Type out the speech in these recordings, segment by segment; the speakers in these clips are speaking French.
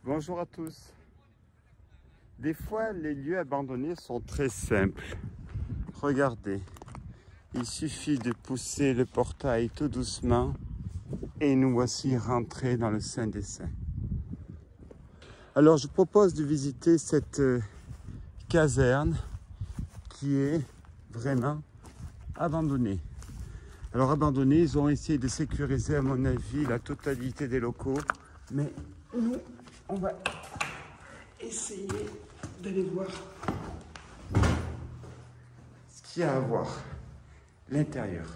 Bonjour à tous. Des fois, les lieux abandonnés sont très simples. Regardez, il suffit de pousser le portail tout doucement et nous voici rentrés dans le Saint des Saints. Alors, je propose de visiter cette caserne qui est vraiment abandonnée. Alors, abandonnée, ils ont essayé de sécuriser, à mon avis, la totalité des locaux, mais nous, on va essayer d'aller voir ce qu'il y a à voir, l'intérieur.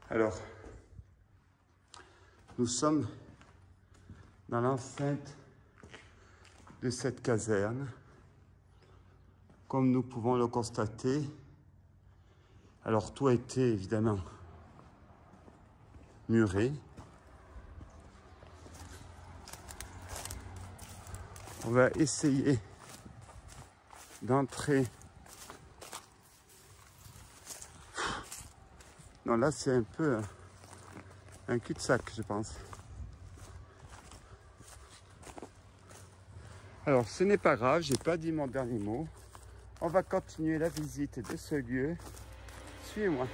Alors, nous sommes dans l'enceinte de cette caserne, comme nous pouvons le constater. Alors, tout a été évidemment muré. On va essayer d'entrer. Non, là, c'est un peu un cul-de-sac, je pense. Alors, ce n'est pas grave, j'ai pas dit mon dernier mot. On va continuer la visite de ce lieu. Suivez-moi.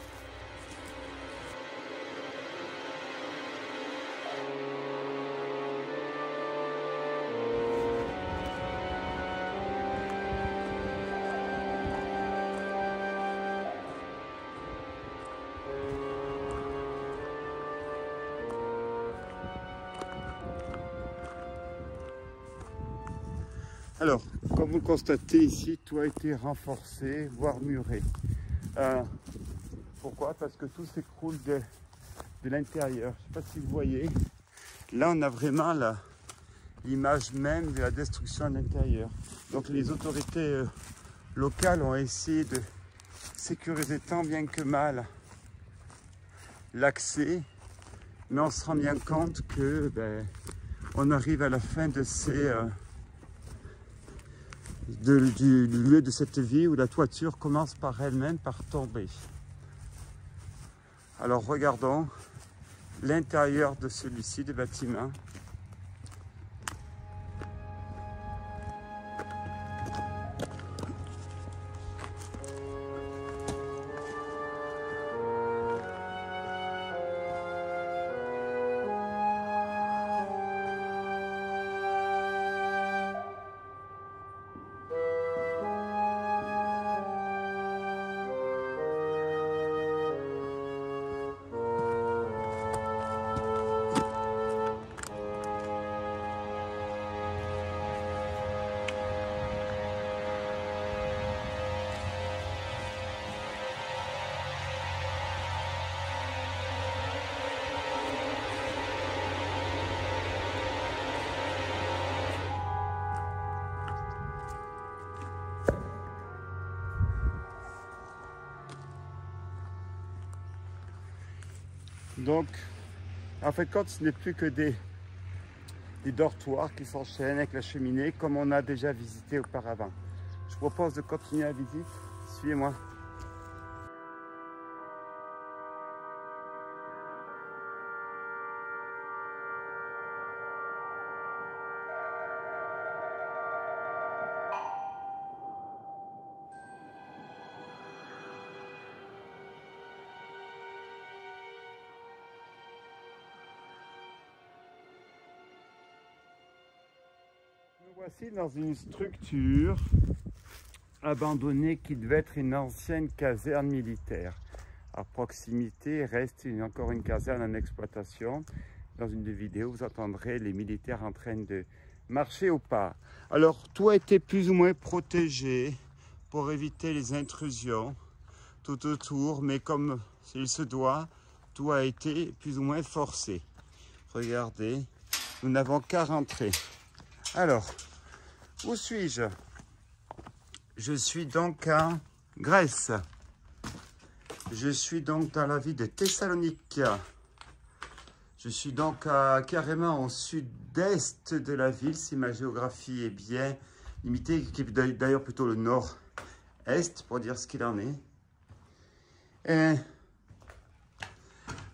Alors, comme vous le constatez ici, tout a été renforcé, voire muré. Pourquoi? Parce que tout s'écroule de l'intérieur. Je ne sais pas si vous voyez. Là, on a vraiment l'image même de la destruction de l'intérieur. Donc, les autorités locales ont essayé de sécuriser tant bien que mal l'accès, mais on se rend bien compte que on arrive à la fin de du lieu de cette vie où la toiture commence par elle-même par tomber. Alors regardons l'intérieur de celui-ci, du bâtiment. Donc, en fait, quand ce n'est plus que des dortoirs qui s'enchaînent avec la cheminée, comme on a déjà visité auparavant. Je vous propose de continuer la visite. Suivez-moi. Nous voici dans une structure abandonnée qui devait être une ancienne caserne militaire. À proximité reste encore une caserne en exploitation. Dans une des vidéos, vous entendrez les militaires en train de marcher au pas. Alors, tout a été plus ou moins protégé pour éviter les intrusions tout autour, mais comme il se doit, tout a été plus ou moins forcé. Regardez, nous n'avons qu'à rentrer. Alors, où suis-je? Je suis donc en Grèce. Je suis donc dans la ville de Thessalonique. Je suis donc carrément au sud-est de la ville, si ma géographie est bien limitée, qui est d'ailleurs plutôt le nord-est, pour dire ce qu'il en est. Et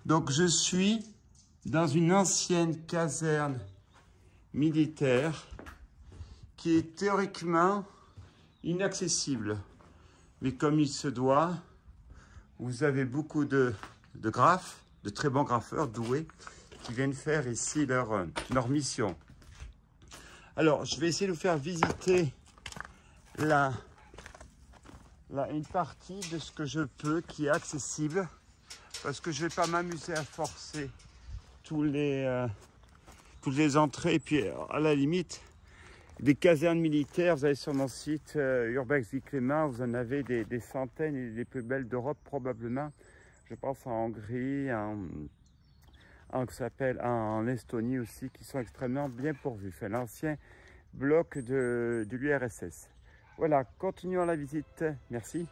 donc je suis dans une ancienne caserne militaire qui est théoriquement inaccessible. Mais comme il se doit, vous avez beaucoup de graphes, de très bons graffeurs doués qui viennent faire ici leur mission. Alors, je vais essayer de vous faire visiter une partie de ce que je peux qui est accessible, parce que je ne vais pas m'amuser à forcer toutes les entrées. Et puis, à la limite, des casernes militaires, vous allez sur mon site Urbex Vie Clément, vous en avez des centaines et les plus belles d'Europe probablement. Je pense en Hongrie, en Estonie aussi, qui sont extrêmement bien pourvus. C'est l'ancien bloc de l'URSS. Voilà, continuons la visite. Merci.